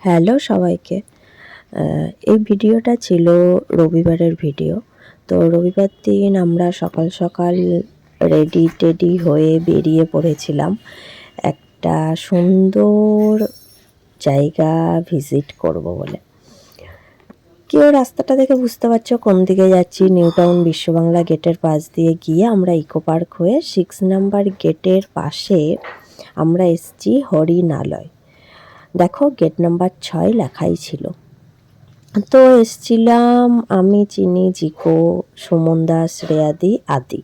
Hello সবাইকে। এই ভিডিওটা ছিল রবিবারের ভিডিও। তো রবিবার দিন আমরা সকাল সকাল রেডি টেডি হয়ে বেরিয়ে পড়েছিলাম একটা সুন্দর জায়গা ভিজিট করব বলে। কেউ রাস্তাটা দেখে বুঝতে পারছো কোন দিকে যাচ্ছি। নিউ টাউন বিশ্ববাংলা গেটের পাশ দিয়ে গিয়ে আমরা ইকো পার্ক হয়ে 6 নাম্বার গেটের পাশে আমরা এসছি হরিণালয়। দেখো গেট নাম্বার 6 লেখাই ছিল। তো এসছিলাম আমি, চিনি, জিকো, সুমন দাস, শ্রেয়াদি, আদি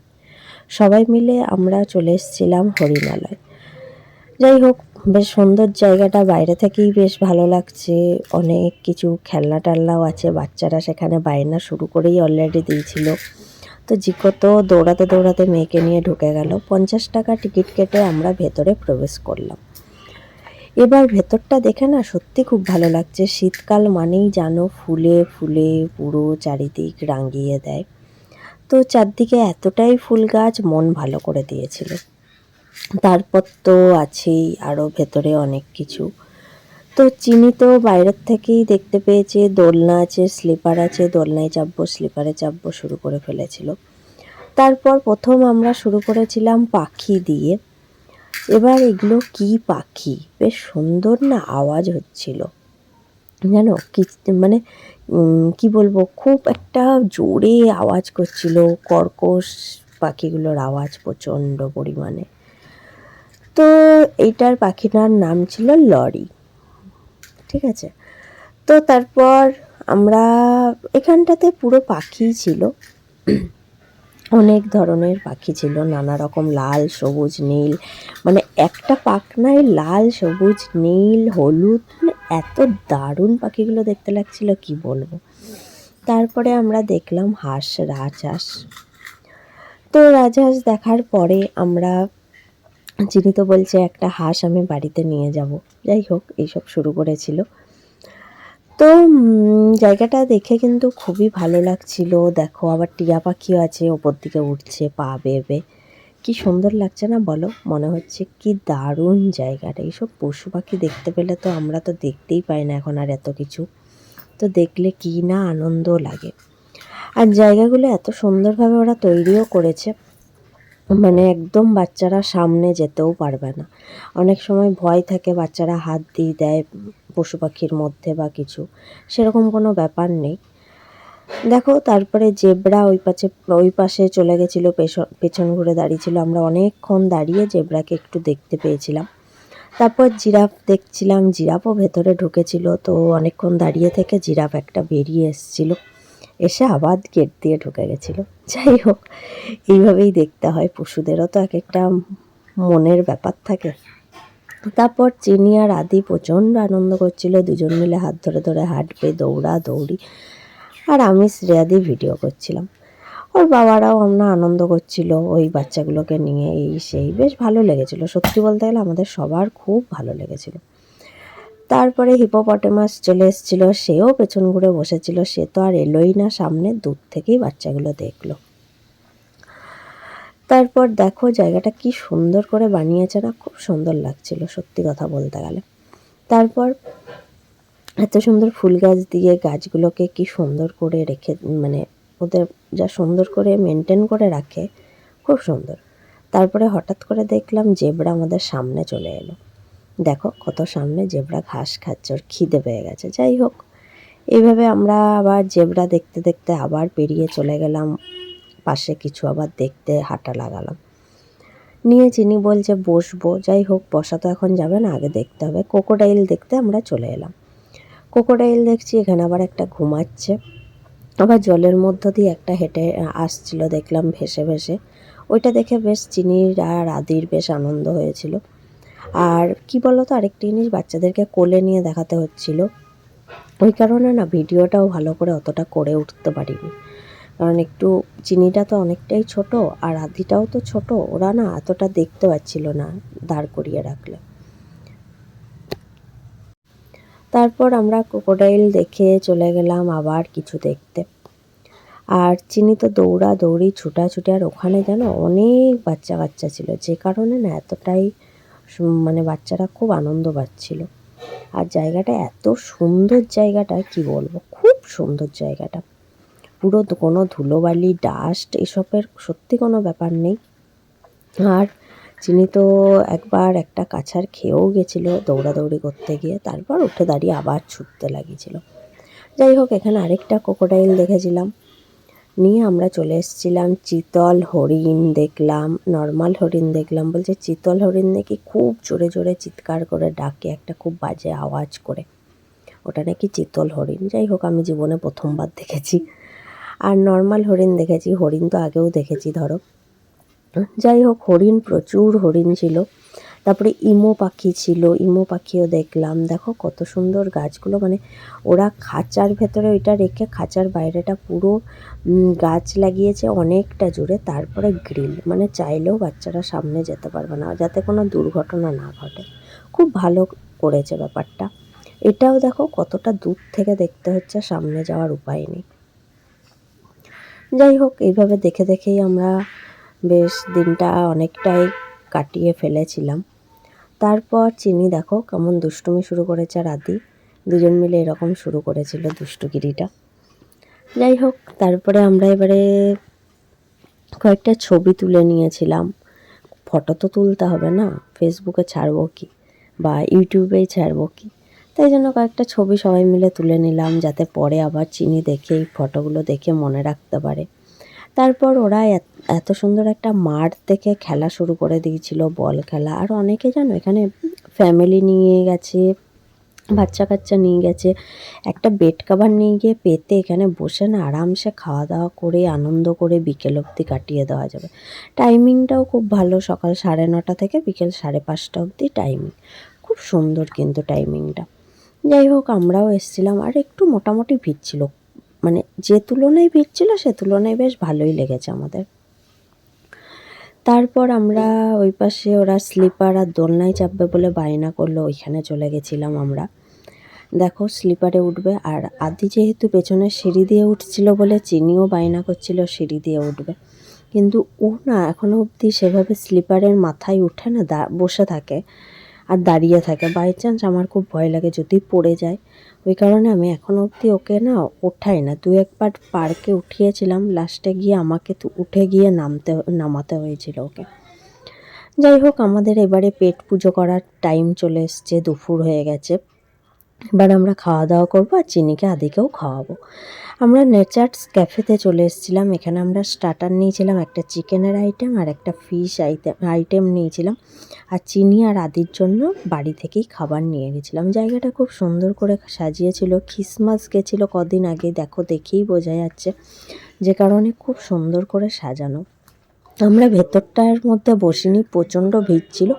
সবাই মিলে আমরা চলে এসছিলাম হরিণালয়। যাই হোক, বেশ সুন্দর জায়গাটা, বাইরে থেকেই বেশ ভালো লাগছে। অনেক কিছু খেলনা টেলনাও আছে, বাচ্চারা সেখানে বায়না শুরু করেই অলরেডি দিয়েছিল। তো জিকো তো দৌড়াতে দৌড়াতে মেয়েকে নিয়ে ঢুকে গেল। 50 টাকা টিকিট কেটে আমরা ভেতরে প্রবেশ করলাম। এবার ভেতরটা দেখে না সত্যি খুব ভালো লাগছে। শীতকাল মানেই জানো ফুলে ফুলে পুরো চারিদিক রাঙিয়ে দেয়। তো চারদিকে এতটাই ফুল গাছ, মন ভালো করে দিয়েছিল। তারপর তো আছেই আরও ভেতরে অনেক কিছু। তো চিনি তো বাইরের থেকেই দেখতে পেয়েছে দোলনা আছে, স্লিপার আছে, দোলনায় চাপবো, স্লিপারে চাপবো শুরু করে ফেলেছিল। তারপর প্রথম আমরা শুরু করেছিলাম পাখি দিয়ে। এবার এগুলো কি পাখি, বেশ সুন্দর না আওয়াজ হচ্ছিল জানো, কি মানে কি বলবো, খুব একটা জোরে আওয়াজ করছিল, কর্কশ পাখিগুলোর আওয়াজ প্রচণ্ড পরিমাণে। তো এইটার পাখিটার নাম ছিল লরি, ঠিক আছে। তো তারপর আমরা এখানটাতে পুরো পাখিই ছিল, অনেক ধরনের পাখি ছিল, নানা রকম লাল, সবুজ, নীল, মানে একটা পাখনায় লাল, সবুজ, নীল, হলুদ, মানে এত দারুণ পাখিগুলো দেখতে লাগছিল কি বলবো। তারপরে আমরা দেখলাম হাঁস, রাজহাঁস। তো রাজহাঁস দেখার পরে আমরা, চিনি তো বলছে একটা হাঁস আমি বাড়িতে নিয়ে যাব, যাই হোক এইসব শুরু করেছিল। তো জায়গাটা দেখে কিন্তু খুবই ভালো লাগছিল। দেখো আবার টিয়া পাখিও আছে, ওপর দিকে উঠছে পা বেয়ে, কি সুন্দর লাগছে না বলো, মনে হচ্ছে কি দারুণ জায়গাটা। এইসব পশু পাখি দেখতে পেলে তো আমরা তো দেখতেই পাই না এখন আর এত কিছু, তো দেখলে কি না আনন্দ লাগে। আর জায়গাগুলো এত সুন্দরভাবে ওরা তৈরিও করেছে, মানে একদম বাচ্চারা সামনে যেতেও পারবে না। অনেক সময় ভয় থাকে, বাচ্চারা হাত দিয়ে দেয় পশু পাখির মধ্যে বা কিছু, সেরকম কোনো ব্যাপার নেই। দেখো তারপরে জেব্রা ওই পাশে চলে গেছিলো, পেছন ঘুরে দাঁড়িয়েছিল। আমরা অনেকক্ষণ দাঁড়িয়ে জেব্রাকে একটু দেখতে পেয়েছিলাম। তারপর জিরাফ দেখছিলাম, জিরাফও ভেতরে ঢুকেছিল। তো অনেকক্ষণ দাঁড়িয়ে থেকে জিরাফ একটা বেরিয়ে এসেছিল, এসে আবার গেট দিয়ে ঢুকে গেছিলো। যাই হোক, এইভাবেই দেখতে হয়, পশুদেরও তো এক একটা মনের ব্যাপার থাকে। তারপর চিনি আর আদি প্রচণ্ড আনন্দ করছিল, দুজন মিলে হাত ধরে ধরে হাঁটবে, দৌড়ি। আর আমি শ্রেয়াদি ভিডিও করছিলাম, ওর বাবারাও আমরা আনন্দ করছিল ওই বাচ্চাগুলোকে নিয়ে, এই সেই বেশ ভালো লেগেছিল। সত্যি বলতে গেলে আমাদের সবার খুব ভালো লেগেছিল। তারপরে হিপোপটেমাস চলে এসেছিল, সেও পেছন ঘুরে বসেছিল। সে তো আর এলোই না সামনে, দূর থেকেই বাচ্চাগুলো দেখলো। তারপর দেখো জায়গাটা কি সুন্দর করে বানিয়েছে না, খুব সুন্দর লাগছিল সত্যি কথা বলতে গেলে। তারপর এত সুন্দর ফুল গাছ দিয়ে গাছগুলোকে কি সুন্দর করে রেখে, মানে ওদের যা সুন্দর করে মেনটেন করে রাখে, খুব সুন্দর। তারপরে হঠাৎ করে দেখলাম জেব্রা আমাদের সামনে চলে এলো। দেখো কত সামনে জেব্রা ঘাস খাচ্ছে, ওর খিদে পেয়ে গেছে। যাই হোক, এইভাবে আমরা আবার জেব্রা দেখতে দেখতে আবার পেরিয়ে চলে গেলাম পাশে কিছু, আবার দেখতে হাঁটা লাগালাম। নিয়ে চিনি বলছে বসবো, যাই হোক বসা তো এখন যাবে না, আগে দেখতে হবে। ক্রোকোডাইল দেখতে আমরা চলে এলাম। ক্রোকোডাইল দেখছি, এখানে আবার একটা ঘুমাচ্ছে। আবার জলের মধ্য দিয়ে একটা হেঁটে আসছিল দেখলাম ভেসে ভেসে, ওইটা দেখে বেশ চিনির আর আদির বেশ আনন্দ হয়েছিল। আর কি বলতো, আরেকটি জিনিস, বাচ্চাদেরকে কোলে নিয়ে দেখাতে হচ্ছিল, ওই কারণে না ভিডিওটাও ভালো করে অতটা করে উঠতে পারিনি। কারণ একটু চিনিটা তো অনেকটাই ছোট, আর আদিটাও তো ছোট, ওরা না এতটা দেখতে পাচ্ছিল না দাঁড় করিয়ে রাখলে। তারপর আমরা ক্রোকোডাইল দেখে চলে গেলাম আবার কিছু দেখতে। আর চিনি তো দৌড়াদৌড়ি ছুটাছুটি, আর ওখানে যেন অনেক বাচ্চা ছিল, যে কারণে না এতটাই মানে বাচ্চারা খুব আনন্দ পাচ্ছিল। আর জায়গাটা এত সুন্দর, জায়গাটা কি বলবো, খুব সুন্দর জায়গাটা। পুরো কোনো ধুলোবালি ডাস্ট এসবের সত্যি কোনো ব্যাপার নেই। আর চিনি তো একবার একটা কাছার খেয়েও গেছিলো দৌড়াদৌড়ি করতে গিয়ে, তারপর উঠে দাঁড়িয়ে আবার ছুটতে লাগিয়েছিল। যাই হোক, এখানে আরেকটা ক্রোকোডাইল দেখেছিলাম, নিয়ে আমরা চলে এসেছিলাম। চিতল হরিণ দেখলাম, নর্মাল হরিণ দেখলাম। বলছে চিতল হরিণ নাকি খুব জোরে জোরে চিৎকার করে ডাকে, একটা খুব বাজে আওয়াজ করে, ওটা নাকি চিতল হরিণ। যাই হোক, আমি জীবনে প্রথমবার দেখেছি। আর নর্মাল হরিণ দেখেছি, হরিণ তো আগেও দেখেছি ধরো। যাই হোক, হরিণ, প্রচুর হরিণ ছিল। তারপরে ইমো পাখি ছিল, ইমো পাখিও দেখলাম। দেখো কত সুন্দর গাছগুলো, মানে ওরা খাঁচার ভেতরে ওইটা রেখে খাঁচার বাইরেটা পুরো গাছ লাগিয়েছে অনেকটা জুড়ে, তারপরে গ্রিল, মানে চাইলেও বাচ্চারা সামনে যেতে পারবে না, যাতে কোনো দুর্ঘটনা না ঘটে। খুব ভালো করেছে ব্যাপারটা। এটাও দেখো কতটা দূর থেকে দেখতে হচ্ছে, সামনে যাওয়ার উপায় নেই। যাই হোক, এইভাবে দেখে দেখেই আমরা বেশ দিনটা অনেকটাই কাটিয়ে ফেলেছিলাম। তারপর চিনি দেখো কেমন দুষ্টুমি শুরু করেছে, আর আদি দুজন মিলে এরকম শুরু করেছিল দুষ্টুগিরিটা। যাই হোক, তারপরে আমরা এবারে কয়েকটা ছবি তুলে নিয়েছিলাম। ফটো তো তুলতে হবে না, ফেসবুকে ছাড়বো কি বা ইউটিউবেই ছাড়বো কি, তাই জন্য কয়েকটা ছবি সবাই মিলে তুলে নিলাম, যাতে পরে আবার চিনি দেখে এই ফটোগুলো দেখে মনে রাখতে পারে। তারপর ওরা এত সুন্দর একটা মাঠ থেকে খেলা শুরু করে দিয়েছিল, বল খেলা। আর অনেকে জানো এখানে ফ্যামিলি নিয়ে গেছে, বাচ্চা কাচ্চা নিয়ে গেছে, একটা বেড কাভার নিয়ে গিয়ে পেতে এখানে বসে না আরামসে খাওয়া দাওয়া করে আনন্দ করে বিকেল অবধি কাটিয়ে দেওয়া যাবে। টাইমিংটাও খুব ভালো, সকাল 9:30 থেকে বিকেল 5:30 অবধি টাইমিং, খুব সুন্দর কিন্তু টাইমিংটা। যাই হোক, আমরাও এসেছিলাম, আর একটু মোটামুটি ভিড় ছিল, মানে যে তুলনায় ভিড় ছিল সে তুলনায় বেশ ভালোই লেগেছে আমাদের। তারপর আমরা ওই পাশে ওরা স্লিপার আর দোলনায় চাপবে বলে বায়না করলো, ওইখানে চলে গেছিলাম আমরা। দেখো স্লিপারে উঠবে, আর আদি যেহেতু পেছনে সিঁড়ি দিয়ে উঠছিল বলে চিনিও বায়না করছিল সিঁড়ি দিয়ে উঠবে, কিন্তু ও না এখনও অবধি সেভাবে স্লিপারের মাথায় উঠে না, বসে থাকে আর দাঁড়িয়ে থাকে। বাই চান্স আমার খুব ভয় লাগে যদি পড়ে যায়, ওই কারণে আমি এখনও অবধি ওকে না ওঠাই না। 2-1 বার পার্কে উঠিয়েছিলাম, লাস্টে গিয়ে আমাকে তো উঠে গিয়ে নামাতে হয়েছিল ওকে। যাই হোক, আমাদের এবারে পেট পুজো করার টাইম চলে এসছে, দুপুর হয়ে গেছে। এবার আমরা খাওয়া দাওয়া করবো, আর চিনিকে আদিকেও খাওয়াবো। আমরা নেচার্স ক্যাফেতে চলে এসেছিলাম। এখানে আমরা স্টার্টার নিয়েছিলাম, একটা চিকেনের আইটেম আর একটা ফিশ আইটেম নিয়েছিলাম। আর চিনি আর আদির জন্য বাড়ি থেকেই খাবার নিয়ে গেছিলাম। জায়গাটা খুব সুন্দর করে সাজিয়েছিল, ক্রিসমাস গেছিল কদিন আগে, দেখো দেখেই বোঝা যাচ্ছে, যে কারণে খুব সুন্দর করে সাজানো। আমরা ভেতরটার মধ্যে বসিনি, প্রচণ্ড ভিড় ছিল,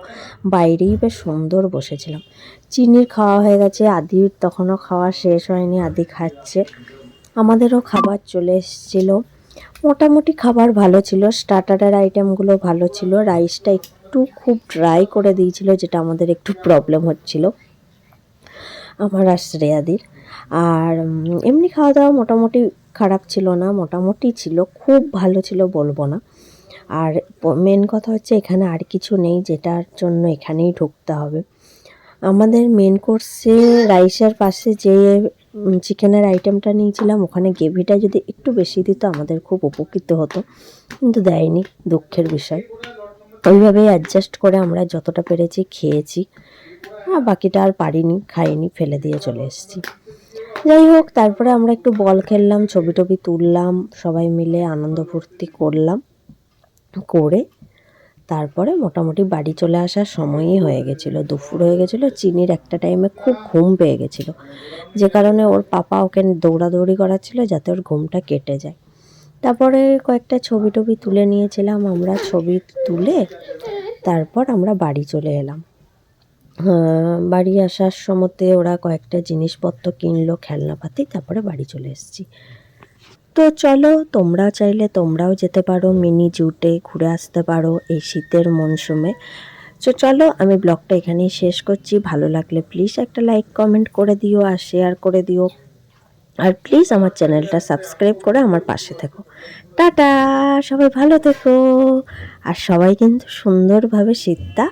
বাইরেই বেশ সুন্দর বসেছিলাম। চিনির খাওয়া হয়ে গেছে, আদির তখনও খাওয়া শেষ হয়নি, আদি খাচ্ছে। আমাদেরও খাবার চলে এসেছিলো, মোটামুটি খাবার ভালো ছিল, স্টার্টারের আইটেমগুলো ভালো ছিল। রাইসটা একটু খুব ড্রাই করে দিয়েছিল, যেটা আমাদের একটু প্রবলেম হচ্ছিল আমার আর শ্রেয়াদির। আর এমনি খাওয়া দাওয়া মোটামুটি খারাপ ছিল না, মোটামুটি ছিল, খুব ভালো ছিল বলবো না। আর মেন কথা হচ্ছে এখানে আর কিছু নেই, যেটার জন্য এখানেই ঢুকতে হবে। আমাদের মেন কোর্সে রাইসের পাশে যে চিকেনের আইটেমটা নিয়েছিলাম, ওখানে গ্রেভিটা যদি একটু বেশি দিত আমাদের খুব উপকৃত হতো, কিন্তু দেয়নি, দুঃখের বিষয়। ওইভাবেই অ্যাডজাস্ট করে আমরা যতটা পেরেছি খেয়েছি, আর বাকিটা আর পারিনি, খাইনি, ফেলে দিয়ে চলে এসেছি। যাই হোক, তারপরে আমরা একটু বল খেললাম, ছবি টবি তুললাম, সবাই মিলে আনন্দ ফুর্তি করলাম, করে তারপরে মোটামুটি বাড়ি চলে আসার সময়ই হয়ে গেছিলো, দুপুর হয়ে গেছিলো। চিনির একটা টাইমে খুব ঘুম পেয়ে গেছিলো, যে কারণে ওর পাপা ওকে দৌড়াদৌড়ি করাচ্ছিল যাতে ওর ঘুমটা কেটে যায়। তারপরে কয়েকটা ছবি টবি তুলে নিয়েছিলাম আমরা, ছবি তুলে তারপর আমরা বাড়ি চলে এলাম। বাড়ি আসার সময়তে ওরা কয়েকটা জিনিসপত্র কিনলো, খেলনাপাতি, তারপরে বাড়ি চলে এসেছি। তো চলো, তোমরা চাইলে তোমরাও যেতে পারো, মিনি জুটে ঘুরে আসতে পারো এই শীতের মরশুমে। তো চলো, আমি ব্লগটা এখানেই শেষ করছি। ভালো লাগলে প্লিজ একটা লাইক কমেন্ট করে দিও আর শেয়ার করে দিও, আর প্লিজ আমার চ্যানেলটা সাবস্ক্রাইব করে আমার পাশে থেকো। টাটা, সবাই ভালো থেকো, আর সবাই কিন্তু সুন্দরভাবে শীতটা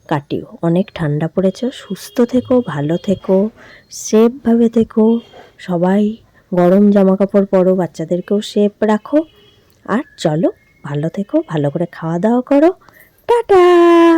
কাটিও। অনেক ঠান্ডা পড়েছে, সুস্থ থেকো, ভালো থেকো, সেফভাবে থেকো। সবাই গরম জামা কাপড় পরো, বাচ্চাদেরকেও সেফ রাখো। আর চলো, ভালো থেকো, ভালো করে খাওয়া দাওয়া করো। টাটা।